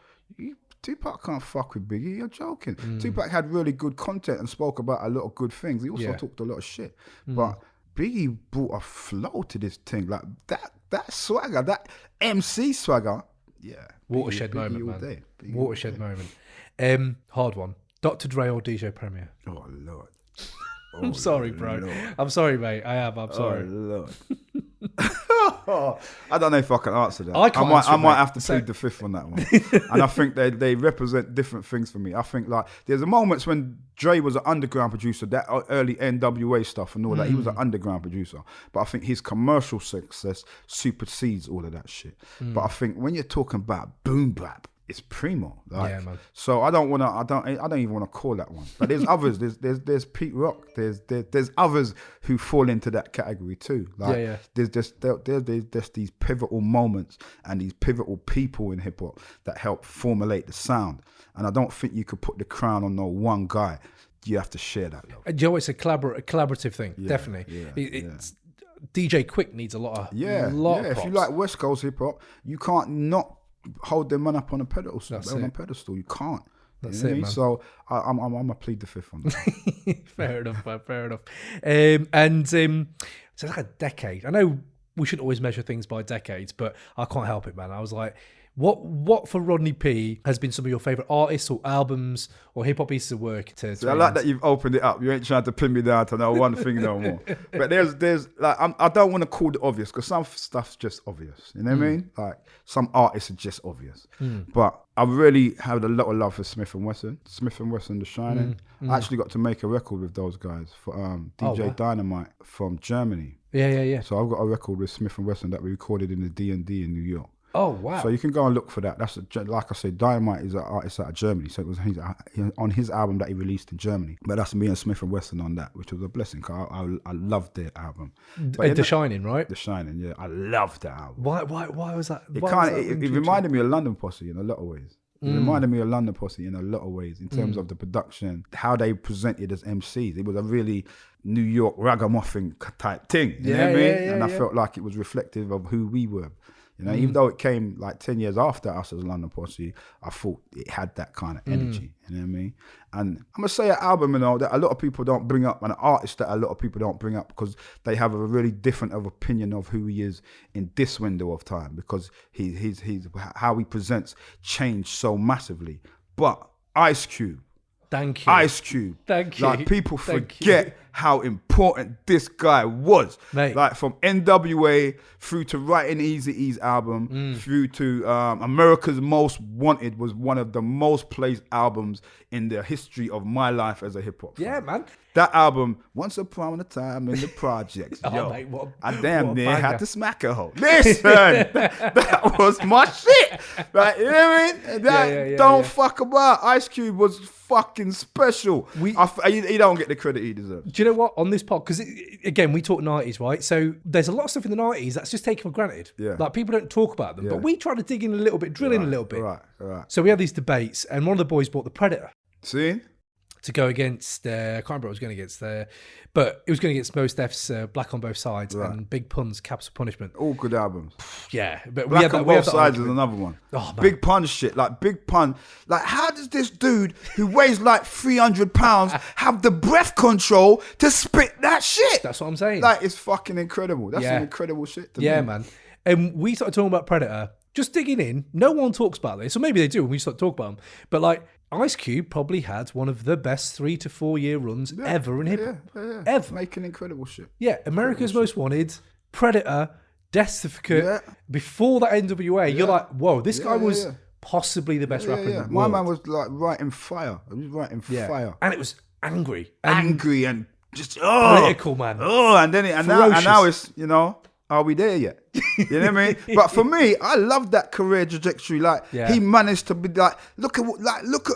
Tupac can't fuck with Biggie. You're joking. Tupac had really good content and spoke about a lot of good things. He also talked a lot of shit. But Biggie brought a flow to this thing, like that swagger, that MC swagger. Yeah, Watershed moment, all man. day. Biggie Watershed moment. Hard one. Dr. Dre or DJ Premier? Oh Lord. I'm sorry, bro. Lord. I'm sorry, mate. I'm sorry. Oh Lord. I don't know if I can answer that. I might have to plead the fifth on that one. And I think they represent different things for me. I think like there's moments when Dre was an underground producer, that early NWA stuff and all that. He was an underground producer. But I think his commercial success supersedes all of that shit. But I think when you're talking about boom bap, it's primo. Like, Yeah, man. So I don't even want to call that one. But there's others. There's Pete Rock. There's others who fall into that category too. Like, Yeah. There's just these pivotal moments and these pivotal people in hip hop that help formulate the sound. And I don't think you could put the crown on no one guy. You have to share that love. And you know, it's a collaborative thing. Definitely. Yeah, It's DJ Quick needs a lot of Of props. If you like West Coast hip hop, you can't not hold them man up on a pedestal. On a pedestal, you can't. That's you know it, what I mean? man. So I'm gonna plead the fifth on that. Fair enough, man. Fair enough. So it's like a decade. I know we shouldn't always measure things by decades, but I can't help it, man. I was like, what for Rodney P has been some of your favourite artists or albums or hip hop pieces of work to I like that you've opened it up. You ain't trying to pin me down to know one thing no more. But there's like I don't want to call it obvious because some stuff's just obvious. You know what I mean? Like some artists are just obvious. But I really had a lot of love for Smith & Wesson. Smith & Wesson, The Shining. I actually got to make a record with those guys for DJ Dynamite from Germany. Yeah. So I've got a record with Smith & Wesson that we recorded in the D&D in New York. Oh, wow. So you can go and look for that. Like I said, Dynamite is an artist out of Germany. So it was on his album that he released in Germany. But that's me and Smith and Wesson on that, which was a blessing. Cause I loved their album. The Shining, right? The Shining, yeah. I loved that album. Why was that? It reminded me of London Posse in a lot of ways. It reminded me of London Posse in a lot of ways in terms of the production, how they presented as MCs. It was a really New York ragamuffin type thing. You know what I mean? And I felt like it was reflective of who we were. You know, even though it came like 10 years after us as London Posse, I thought it had that kind of energy. You know what I mean? And I'm going to say an album, you know, that a lot of people don't bring up, and an artist that a lot of people don't bring up because they have a really different of opinion of who he is in this window of time, because he's how he presents changed so massively. But Ice Cube. Thank you. Ice Cube. Thank you. Like, people forget how important this guy was. Mate. Like, from NWA through to writing Eazy-E's album, through to America's Most Wanted was one of the most played albums in the history of my life as a hip-hop fan. Yeah, man. That album, Once Upon a Time in the Projects. Oh, mate, I damn near banger. had to smack a hoe. Listen, that was my shit. Like, you know what I mean? Don't fuck about. Ice Cube was fucking special. He don't get the credit he deserves. Do you know what? On this pod, because again, we talk 90s, right? So there's a lot of stuff in the 90s that's just taken for granted. Yeah. Like, people don't talk about them, but we try to dig in a little bit, drill in a little bit. Right. So we had these debates, and one of the boys bought the Predator See? to go against, I can't remember what it was going against, but it was going against Mos Def's Black on Both Sides and Big Pun's Capital Punishment. All good albums. Yeah, but we Black had that. on We had Both that Sides is argument. another one. Oh, man. Big Pun shit. Like, Big Pun. Like, how does this dude who weighs like 300 pounds have the breath control to spit that shit? That's what I'm saying. Like, it's fucking incredible. That's some incredible shit to me. Yeah, man. And we started talking about Predator, just digging in. No one talks about this, or maybe they do when we start talking about them. But like, Ice Cube probably had one of the best 3 to 4 year runs ever in hip hop. Ever. Making incredible shit. Yeah, America's Most Wanted, Predator, Death Certificate. Before that NWA, you're like, whoa, this guy was possibly the best rapper in the world. My man was like writing fire. He was writing fire. And it was angry. Angry and just political, man. And now it's, you know, are we there yet? You know what I mean? But for me, I love that career trajectory. Like, he managed to be like, look at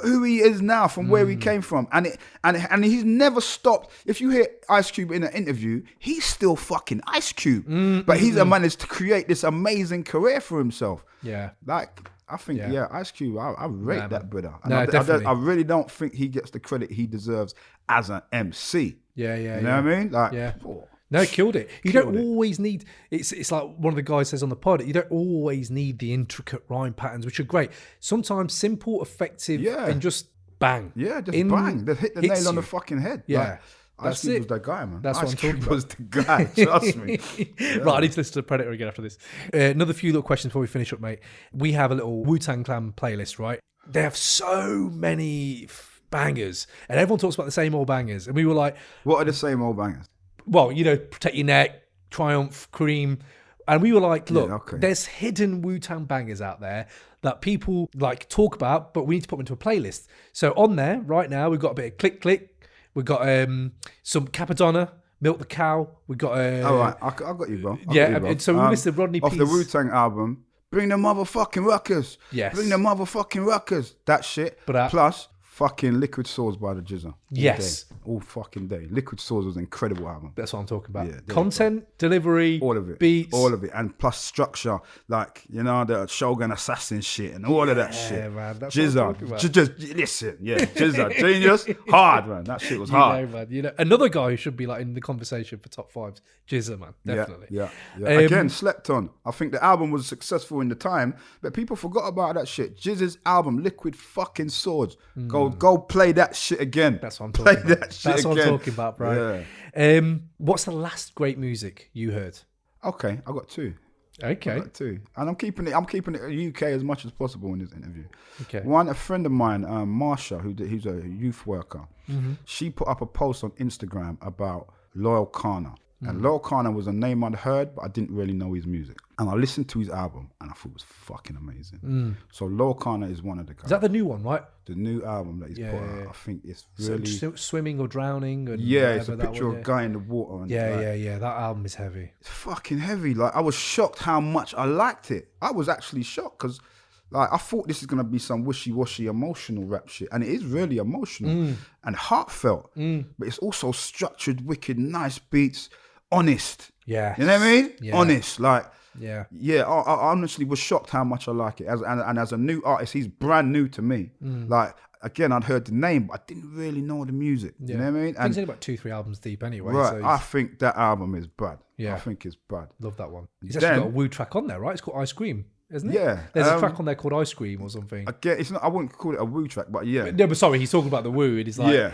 who he is now from where he came from, and he's never stopped. If you hear Ice Cube in an interview, he's still fucking Ice Cube, but he's managed to create this amazing career for himself. Yeah, like, I think, Ice Cube, I rate that brother. And No, definitely. I really don't think he gets the credit he deserves as an MC. You know what I mean? Like, no, killed it. You don't always need, it's like one of the guys says on the pod, you don't always need the intricate rhyme patterns, which are great. Sometimes simple, effective, and just bang. Yeah, just bang. They hit the nail on the fucking head. Yeah. Like, Ice Cube was that guy, man. That's what I'm talking about. was the guy, trust me. Right, I need to listen to Predator again after this. Another few little questions before we finish up, mate. We have a little Wu-Tang Clan playlist, right? They have so many bangers, and everyone talks about the same old bangers. And we were like, what are the same old bangers? Well, you know, Protect Your Neck, Triumph, Cream. And we were like, look, there's hidden Wu-Tang bangers out there that people like talk about, but we need to put them into a playlist. So on there right now, we've got a bit of Click Click. We've got some Capadonna, Milk the Cow. We've got... all right, I got you, bro. So we listed Rodney off the Wu-Tang album, Bring the Motherfucking Ruckus. Yes. Bring the Motherfucking Ruckus. That shit. But, plus... fucking Liquid Swords by the Jizza. Yes. All fucking day. Liquid Swords was an incredible album. That's what I'm talking about. Yeah, content, delivery, all of it. Beats. All of it. And plus structure. Like, you know, the Shogun Assassin shit and all of that shit. Yeah, man. That's Jizza. what I'm talking about. Just listen. Yeah. Jizza. Genius. Hard, man. That shit was hard. Man. You know, another guy who should be like in the conversation for top 5s. Jizza, man. Definitely. Yeah. Again, slept on. I think the album was successful in the time, but people forgot about that shit. Jizza's album, Liquid fucking Swords. Go play that shit again. That's what I'm talking about. That's what I'm talking about, bro. Yeah. What's the last great music you heard? Okay, I got 2. Okay. I got 2. And I'm keeping it UK as much as possible in this interview. Okay. One, a friend of mine, Marsha, who's a youth worker, she put up a post on Instagram about Loyle Carner. And Loyle Carner was a name I'd heard, but I didn't really know his music. And I listened to his album, and I thought it was fucking amazing. So Loyle Carner is one of the guys. Is that the new one, right? The new album that he's put out, I think it's really... Swimming or drowning? And it's a picture of a guy in the water. And yeah. That album is heavy. It's fucking heavy. Like, I was shocked how much I liked it. I was actually shocked because... Like, I thought this is going to be some wishy-washy emotional rap shit. And it is really emotional and heartfelt. But it's also structured, wicked, nice beats, honest. Yeah. You know what I mean? Yeah. Honest. Like, yeah. I honestly was shocked how much I like it. And as a new artist, he's brand new to me. Like, again, I'd heard the name, but I didn't really know the music. You know what I mean? And he's only about 2-3 albums deep anyway. Right. So I think that album is bad. Yeah. I think it's bad. Love that one. He's actually got a woo track on there, right? It's called Ice Cream. Isn't it? Yeah. There's a track on there called Ice Cream or something. It's not. I wouldn't call it a woo track, but yeah. No, but sorry, he's talking about the woo. And he's like, yeah.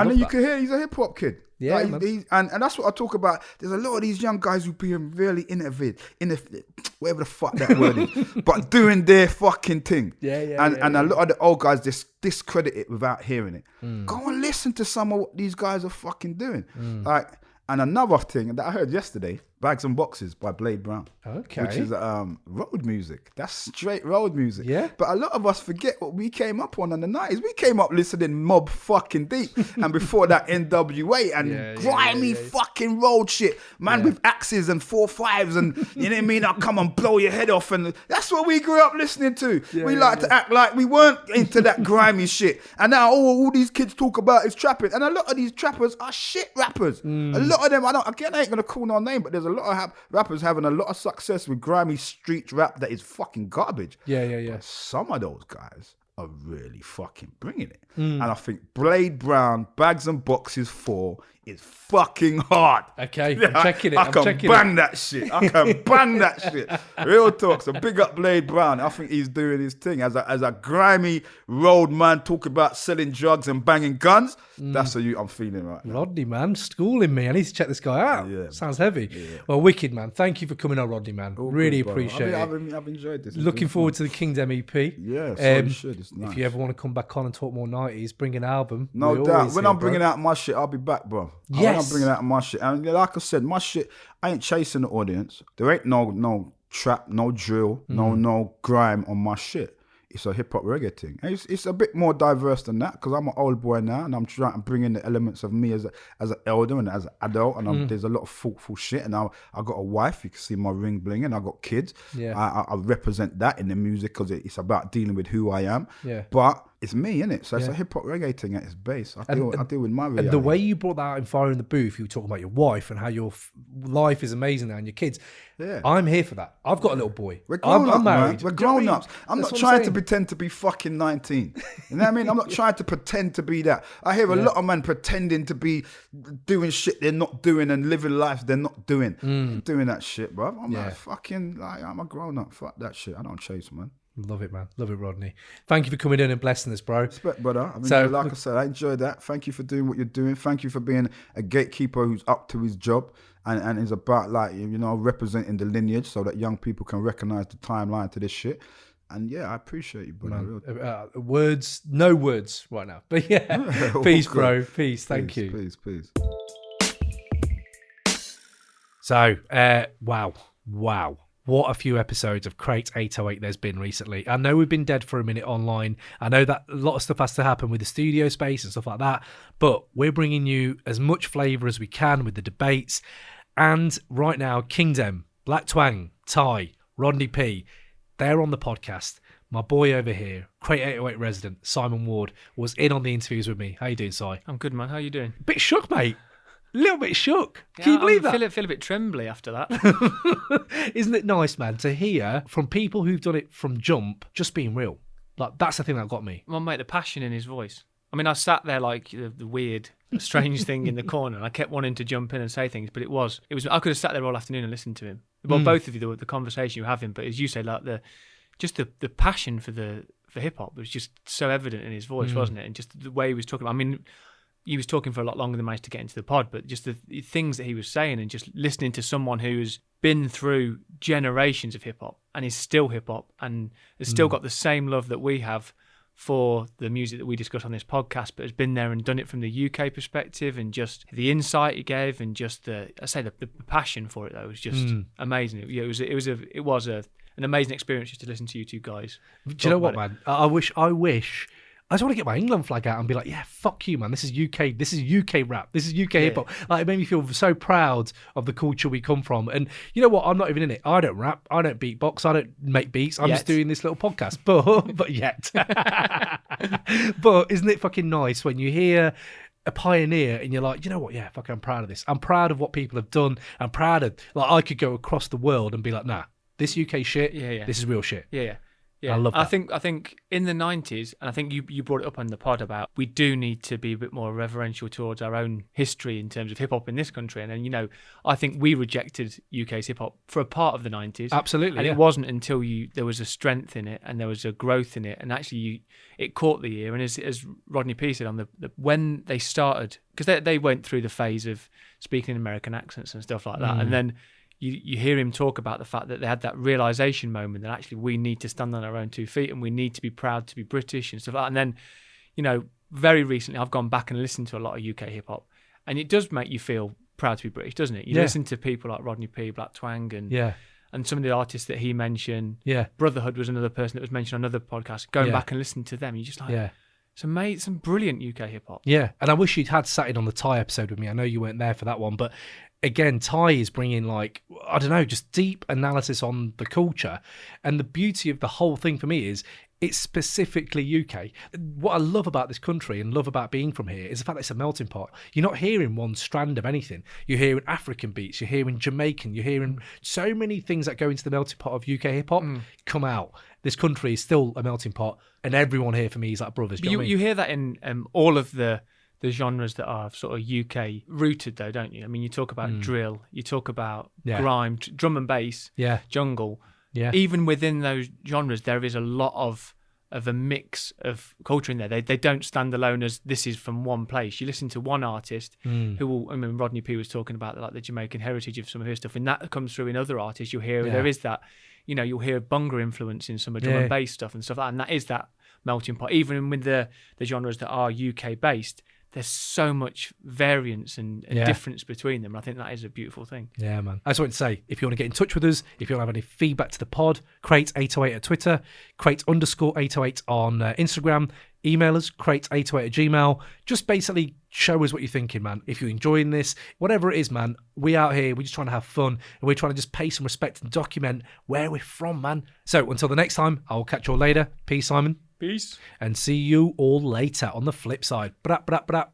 And then you can hear he's a hip hop kid. Yeah, like, and that's what I talk about. There's a lot of these young guys who being really innovative, whatever the fuck that word is, but doing their fucking thing. And a lot of the old guys just discredit it without hearing it. Go and listen to some of what these guys are fucking doing. Like, and another thing that I heard yesterday, Bags and Boxes by Blade Brown. Okay. Which is road music. That's straight road music. Yeah. But a lot of us forget what we came up on in the 90s. We came up listening Mob fucking Deep. And before that, NWA and grimy fucking road shit. Man with axes and 4.5s and, you know what I mean? I'll come and blow your head off. And that's what we grew up listening to. We like to act like we weren't into that grimy shit. And now all these kids talk about is trapping. And a lot of these trappers are shit rappers. A lot of them, I ain't going to call no name, but there's a lot of rappers having a lot of success with grimy street rap that is fucking garbage. Yeah. But some of those guys are really fucking bringing it. And I think Blade Brown, Bags and Boxes 4 is fucking hard. Okay, I'm checking it. I can bang that shit. Real talk. So big up Blade Brown. I think he's doing his thing. As a grimy road man talking about selling drugs and banging guns, that's what I'm feeling right now. Rodney, man, schooling me. I need to check this guy out. Yeah, sounds heavy. Yeah. Well, wicked, man. Thank you for coming on, Rodney, man. Really appreciate it. I've enjoyed this. Looking forward to the Kingdem EP. Yeah, so you should. It's nice. If you ever want to come back on and talk more 90s, bring an album. No doubt. When I'm bringing out my shit, I'll be back, bro. Yes. When I'm bringing out my shit. And like I said, my shit, I ain't chasing the audience. There ain't no trap, no drill, no grime on my shit. It's a hip hop reggae thing. And it's a bit more diverse than that because I'm an old boy now and I'm trying to bring in the elements of me as an elder and as an adult. And there's a lot of thoughtful shit. And I got a wife. You can see my ring bling, and I got kids. Yeah. I represent that in the music because it's about dealing with who I am. Yeah. But it's me, innit? So it's a hip hop reggae thing at its base. I deal with my reality. And the way you brought that out in Fire in the Booth, you were talking about your wife and how your life is amazing now and your kids. Yeah. I'm here for that. I've got a little boy. We're grown I'm married. Man. We're grown ups. I'm not trying to pretend to be fucking 19. You know what I mean? I'm not trying to pretend to be that. I hear a lot of men pretending to be doing shit they're not doing and living lives they're not doing. I'm doing that shit, bro. I'm I'm a grown up. Fuck that shit. I don't chase, man. Love it, man. Love it, Rodney. Thank you for coming in and blessing us, bro. Respect, brother. I said, I enjoyed that. Thank you for doing what you're doing. Thank you for being a gatekeeper who's up to his job and is about, like, you know, representing the lineage so that young people can recognize the timeline to this shit. And yeah, I appreciate you, brother. No words right now. But yeah, peace, bro. Peace. Thank you. Peace. So, wow. What a few episodes of Crate 808 there's been recently. I know we've been dead for a minute online. I know that a lot of stuff has to happen with the studio space and stuff like that. But we're bringing you as much flavour as we can with the debates. And right now, Kingdem, Black Twang, Ty, Rodney P, they're on the podcast. My boy over here, Crate 808 resident, Simon Ward, was in on the interviews with me. How you doing, Si? I'm good, man. How you doing? Bit shook, mate. A little bit shook. Can you believe that? I feel a bit trembly after that. Isn't it nice, man, to hear from people who've done it from jump just being real? Like, that's the thing that got me. Well, mate, the passion in his voice. I mean, I sat there like the weird, strange thing in the corner, and I kept wanting to jump in and say things, but it was. I could have sat there all afternoon and listened to him. Well, both of you, the conversation you were having, but as you say, like the passion for hip hop was just so evident in his voice, wasn't it? And just the way he was talking. I mean, he was talking for a lot longer than managed to get into the pod, but just the things that he was saying and just listening to someone who's been through generations of hip hop and is still hip hop and has still got the same love that we have for the music that we discuss on this podcast, but has been there and done it from the UK perspective, and just the insight he gave, and just the passion for it though was just amazing. It was an amazing experience just to listen to you two guys. Do you know what, man? I wish. I just want to get my England flag out and be like, yeah, fuck you, man. This is UK rap. This is UK hip hop. Like, it made me feel so proud of the culture we come from. And you know what? I'm not even in it. I don't rap. I don't beatbox. I don't make beats. I'm just doing this little podcast. But yet. But isn't it fucking nice when you hear a pioneer and you're like, you know what? Yeah, fuck, I'm proud of this. I'm proud of what people have done. I'm proud of, like, I could go across the world and be like, nah, this UK shit, this is real shit. Yeah, I love that. I think in the 90s, and I think you brought it up on the pod about, we do need to be a bit more reverential towards our own history in terms of hip hop in this country. And then, you know, I think we rejected UK's hip hop for a part of the 90s. Absolutely. And it wasn't until there was a strength in it and there was a growth in it, and actually it caught the ear. And as Rodney P said, on when they started, because they went through the phase of speaking in American accents and stuff like that, and then you hear him talk about the fact that they had that realization moment that actually we need to stand on our own 2 feet and we need to be proud to be British and stuff like that. And then, you know, very recently I've gone back and listened to a lot of UK hip hop, and it does make you feel proud to be British, doesn't it? You listen to people like Rodney P, Black Twang, and some of the artists that he mentioned. Brotherhood was another person that was mentioned on another podcast. Going back and listening to them, you're just like, some brilliant UK hip hop. Yeah, and I wish you'd had sat in on the Ty episode with me. I know you weren't there for that one, but again, Ty is bringing, like, I don't know, just deep analysis on the culture. And the beauty of the whole thing for me is it's specifically UK. What I love about this country and love about being from here is the fact that it's a melting pot. You're not hearing one strand of anything. You're hearing African beats, you're hearing Jamaican, you're hearing so many things that go into the melting pot of UK hip hop come out. This country is still a melting pot, and everyone here for me is like brothers. You hear that in all of the genres that are sort of UK rooted, though, don't you? I mean, you talk about drill, you talk about grime, drum and bass, jungle. Yeah. Even within those genres, there is a lot of a mix of culture in there. They don't stand alone as this is from one place. You listen to one artist who will, I mean, Rodney P was talking about like the Jamaican heritage of some of his stuff, and that comes through in other artists. You'll hear there is that, you know, you'll hear Bunga influence in some of drum and bass stuff and stuff like that, and that is that melting pot. Even with the genres that are UK based, there's so much variance and difference between them. I think that is a beautiful thing. Yeah, man. I just want to say, if you want to get in touch with us, if you want to have any feedback to the pod, crate808 at Twitter, crate_808 on Instagram, email us, crate808@gmail.com. Just basically show us what you're thinking, man. If you're enjoying this, whatever it is, man, we out here, we're just trying to have fun, and we're trying to just pay some respect and document where we're from, man. So until the next time, I'll catch you all later. Peace, Simon. Peace. And see you all later on the flip side. Brap, brap, brap.